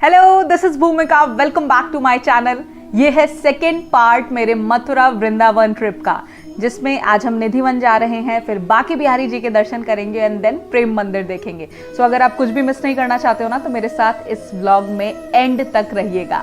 Hello, this is Bhumika. Welcome back to my channel. ये है second part मेरे Mathura Vrindavan trip का, जिसमें आज हम निधिवन जा रहे हैं, फिर बांके बिहारी जी के दर्शन करेंगे एंड देन प्रेम मंदिर देखेंगे। सो अगर आप कुछ भी मिस नहीं करना चाहते हो ना, तो मेरे साथ इस व्लॉग में एंड तक रहिएगा।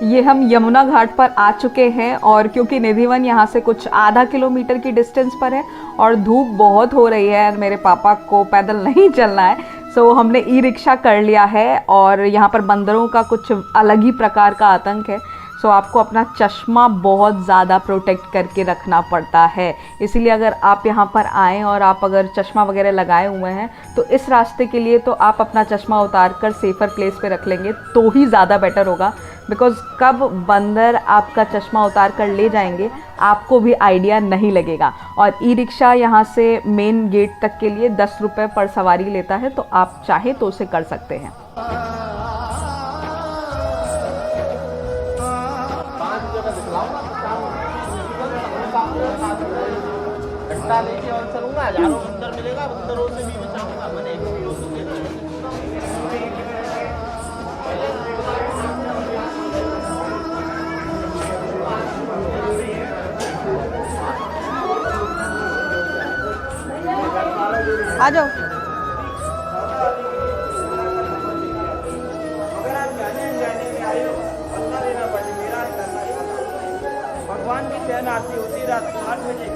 ये हम यमुना घाट पर आ चुके हैं और क्योंकि निधिवन यहाँ से कुछ आधा किलोमीटर की डिस्टेंस पर है और धूप बहुत हो रही है, मेरे पापा को पैदल नहीं चलना है, सो हमने ई रिक्शा कर लिया है। और यहाँ पर बंदरों का कुछ अलग ही प्रकार का आतंक है, सो आपको अपना चश्मा बहुत ज़्यादा प्रोटेक्ट करके रखना पड़ता है। इसीलिए अगर आप यहाँ पर आएँ और आप अगर चश्मा वगैरह लगाए हुए हैं तो इस रास्ते के लिए तो आप अपना चश्मा उतार कर सेफ़र प्लेस पे रख लेंगे तो ही ज़्यादा बेटर होगा, बिकॉज़ कब बंदर आपका चश्मा उतार कर ले जाएंगे आपको भी आइडिया नहीं लगेगा। और ई रिक्शा यहाँ से मेन गेट तक के लिए 10 रुपये पर सवारी लेता है, तो आप चाहे तो उसे कर सकते हैं। हजारों बंदर मिलेगा, बंदरों से भी बचाऊंगा मैंने। आ जाओ। भगवान की ट्रेन आती होती रात 8 बजे।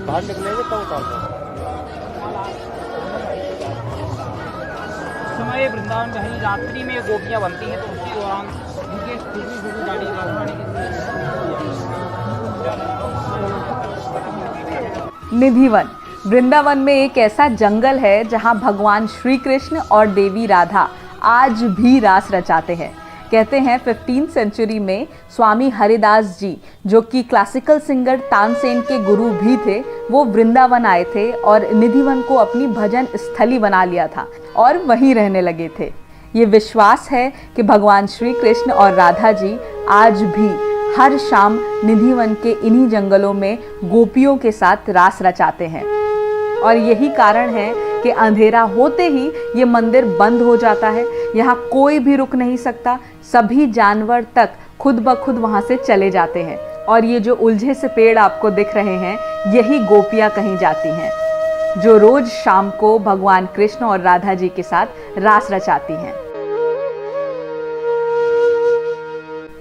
बाहर निकलेंगे तो समय वृंदावन कहीं रात्रि में गोपियां बनती हैं, तो उसी दौरान उनकी छोटी गाड़ी निधिवन वृंदावन में एक ऐसा जंगल है जहां भगवान श्री कृष्ण और देवी राधा आज भी रास रचाते हैं। कहते हैं 15वीं सेंचुरी में स्वामी हरिदास जी, जो कि क्लासिकल सिंगर तानसेन के गुरु भी थे, वो वृंदावन आए थे और निधिवन को अपनी भजन स्थली बना लिया था और वहीं रहने लगे थे। ये विश्वास है कि भगवान श्री कृष्ण और राधा जी आज भी हर शाम निधिवन के इन्हीं जंगलों में गोपियों के साथ रास रचाते हैं। और यही कारण है कि अंधेरा होते ही ये मंदिर बंद हो जाता है। यहाँ कोई भी रुक नहीं सकता, सभी जानवर तक खुद ब खुद वहाँ से चले जाते हैं। और ये जो उलझे से पेड़ आपको दिख रहे हैं, यही गोपियाँ कहीं जाती हैं, जो रोज शाम को भगवान कृष्ण और राधा जी के साथ रास रचाती हैं।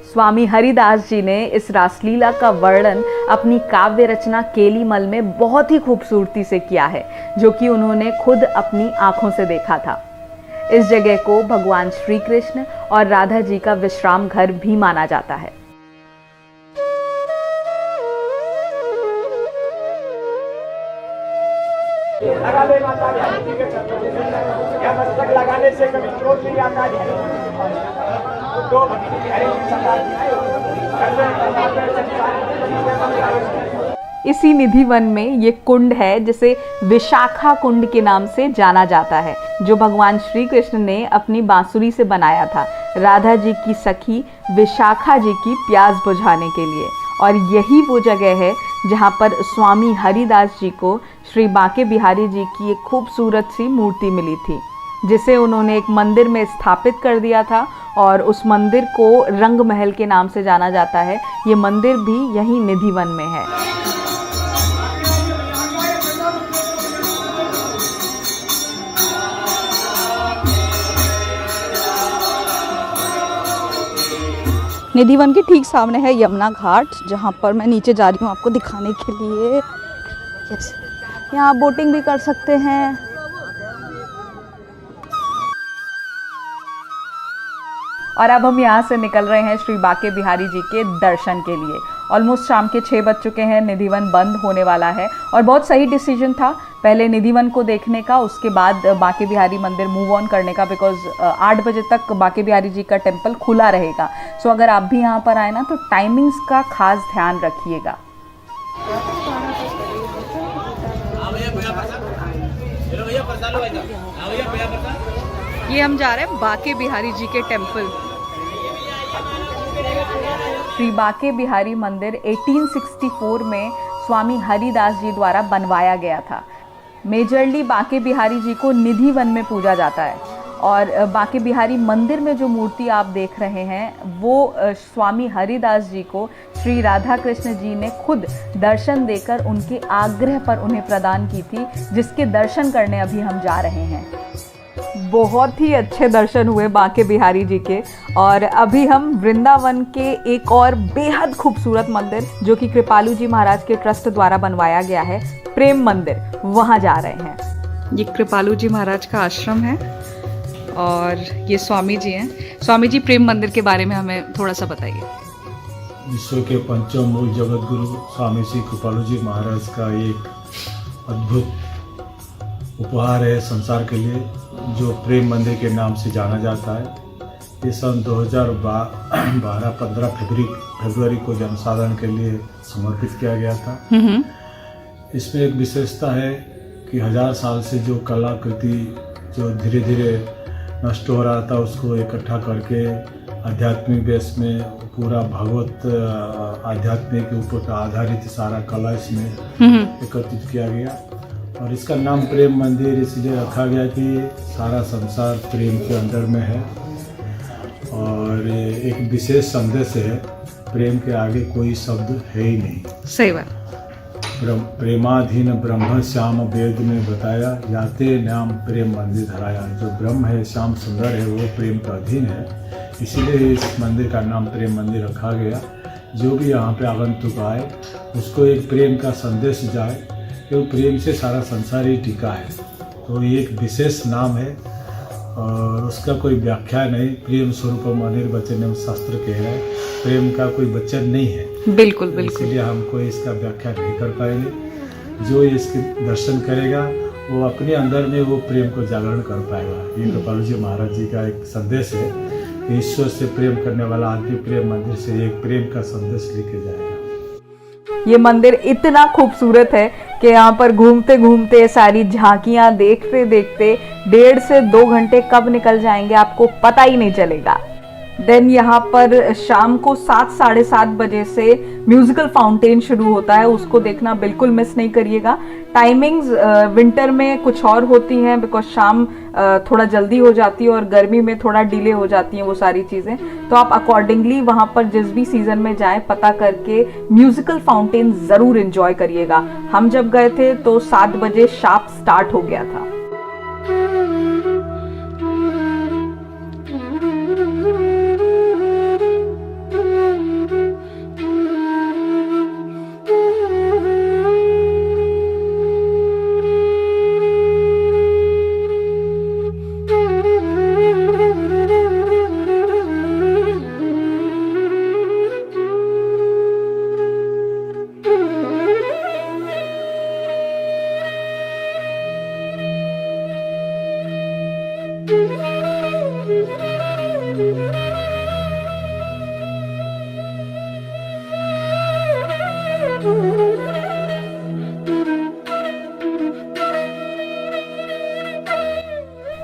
स्वामी हरिदास जी ने इस रासलीला का वर्णन अपनी काव्य रचना केलीमल में बहुत ही खूबसूरती से किया है, जो कि उन्होंने खुद अपनी आंखों से देखा था। इस जगह को भगवान श्री कृष्ण और राधा जी का विश्राम घर भी माना जाता है। लगाने से कभी क्रोध नहीं आता है। इसी निधिवन में ये कुंड है, जिसे विशाखा कुंड के नाम से जाना जाता है, जो भगवान श्री कृष्ण ने अपनी बांसुरी से बनाया था राधा जी की सखी विशाखा जी की प्यास बुझाने के लिए। और यही वो जगह है जहाँ पर स्वामी हरिदास जी को श्री बांके बिहारी जी की एक खूबसूरत सी मूर्ति मिली थी, जिसे उन्होंने एक मंदिर में स्थापित कर दिया था और उस मंदिर को रंग महल के नाम से जाना जाता है। ये मंदिर भी यहीं निधिवन में है। निधिवन के ठीक सामने है यमुना घाट, जहाँ पर मैं नीचे जा रही हूँ आपको दिखाने के लिए। यस, यहाँ बोटिंग भी कर सकते हैं। और अब हम यहाँ से निकल रहे हैं श्री बांके बिहारी जी के दर्शन के लिए। ऑलमोस्ट शाम के 6 बज चुके हैं, निधिवन बंद होने वाला है और बहुत सही डिसीजन था पहले निधिवन को देखने का, उसके बाद बांके बिहारी मंदिर मूव ऑन करने का, बिकॉज 8 बजे तक बांके बिहारी जी का टेम्पल खुला रहेगा। सो अगर आप भी यहाँ पर आए ना तो टाइमिंग्स का खास ध्यान रखिएगा। ये हम जा रहे हैं बाके बिहारी जी के टेम्पल। श्री बाके बिहारी मंदिर 1864 में स्वामी हरिदास जी द्वारा बनवाया गया था। मेजरली बाके बिहारी जी को निधि वन में पूजा जाता है और बाके बिहारी मंदिर में जो मूर्ति आप देख रहे हैं वो स्वामी हरिदास जी को श्री राधा कृष्ण जी ने खुद दर्शन देकर उनके आग्रह पर उन्हें प्रदान की थी, जिसके दर्शन करने अभी हम जा रहे हैं। बहुत ही अच्छे दर्शन हुए बाके बिहारी जी के। और अभी हम वृंदावन के एक और बेहद खूबसूरत मंदिर जो कि कृपालू जी महाराज के ट्रस्ट द्वारा बनवाया गया है, प्रेम मंदिर, वहाँ जा रहे हैं। ये कृपालू जी महाराज का आश्रम है और ये स्वामी जी हैं। स्वामी जी, प्रेम मंदिर के बारे में हमें थोड़ा सा बताइए। विश्व के पंचम मूल जगत गुरु स्वामी श्री कृपालू जी महाराज का एक अद्भुत उपहार है संसार के लिए, जो प्रेम मंदिर के नाम से जाना जाता है। ये सन 2012-15 फरवरी को जनसाधारण के लिए समर्पित किया गया था। इसमें एक विशेषता है कि 1000 साल से जो कलाकृति जो धीरे धीरे नष्ट हो रहा था, उसको इकट्ठा करके आध्यात्मिक बेस में पूरा भगवत आध्यात्मिक के ऊपर आधारित सारा कला इसमें एकत्रित किया गया। और इसका नाम प्रेम मंदिर इसलिए रखा गया कि सारा संसार प्रेम के अंदर में है और एक विशेष संदेश है, प्रेम के आगे कोई शब्द है ही नहीं। सही बात। प्रेमाधीन ब्रह्म श्याम वेद में बताया, याते नाम प्रेम मंदिर धराया। जो ब्रह्म है, श्याम सुंदर है, वो प्रेम का अधीन है, इसीलिए इस मंदिर का नाम प्रेम मंदिर रखा गया। जो भी यहाँ पे आगंतुक आए उसको एक प्रेम का संदेश जाए, क्योंकि प्रेम से सारा संसार ही टिका है। तो ये एक विशेष नाम है और उसका कोई व्याख्या नहीं। प्रेम स्वरूप मंदिर वचन शास्त्र कह रहा है, प्रेम का कोई वचन नहीं है। बिल्कुल बिल्कुल। इसलिए हमको इसका व्याख्या नहीं कर पाएंगे। जो इसके दर्शन करेगा वो अपने अंदर में वो प्रेम को जागरण कर पाएगा। ये कृपालू जी महाराज जी का एक संदेश है कि ईश्वर से प्रेम करने वाला आदमी प्रेम मंदिर से एक प्रेम का संदेश लेके जाएगा। ये मंदिर इतना खूबसूरत है कि यहाँ पर घूमते घूमते सारी झांकियाँ देखते देखते 1.5 से 2 घंटे कब निकल जाएंगे आपको पता ही नहीं चलेगा। देन यहाँ पर शाम को 7, 7:30 बजे से म्यूजिकल फाउंटेन शुरू होता है, उसको देखना बिल्कुल मिस नहीं करिएगा। टाइमिंग्स विंटर में कुछ और होती हैं, बिकॉज शाम थोड़ा जल्दी हो जाती है और गर्मी में थोड़ा डिले हो जाती हैं वो सारी चीज़ें। तो आप अकॉर्डिंगली वहाँ पर जिस भी सीज़न में जाएं पता करके म्यूजिकल फाउंटेन ज़रूर एंजॉय करिएगा। हम जब गए थे तो 7 बजे शार्प स्टार्ट हो गया था।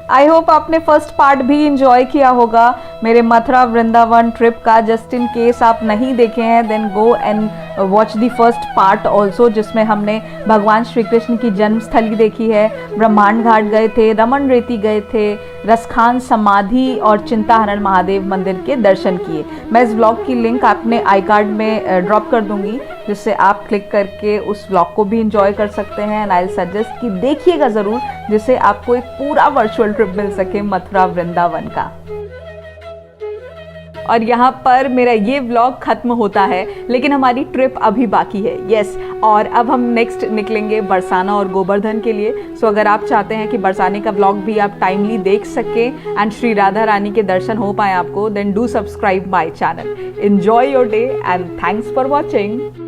आई होप आपने फर्स्ट पार्ट भी इंजॉय किया होगा मेरे मथुरा वृंदावन ट्रिप का। जस्ट इन केस आप नहीं देखे हैं then go and watch the first part also, जिसमें हमने भगवान श्री कृष्ण की जन्मस्थली देखी है, ब्रह्मांड घाट गए थे, रमन रेती गए थे, रसखान समाधि और चिंताहरण महादेव मंदिर के दर्शन किए। मैं इस व्लॉग की लिंक आपने आई कार्ड में ड्रॉप कर दूंगी, जिससे आप क्लिक करके उस व्लॉग को भी इंजॉय कर सकते हैं। एंड आई सजेस्ट कि देखिएगा ज़रूर, जिससे आपको एक पूरा वर्चुअल ट्रिप मिल सके मथुरा वृंदावन का। और यहाँ पर मेरा ये व्लॉग खत्म होता है, लेकिन हमारी ट्रिप अभी बाकी है। यस, और अब हम नेक्स्ट निकलेंगे बरसाना और गोवर्धन के लिए। सो अगर आप चाहते हैं कि बरसाने का व्लॉग भी आप टाइमली देख सकें एंड श्री राधा रानी के दर्शन हो पाए आपको, then do subscribe my channel. Enjoy your day and thanks for watching.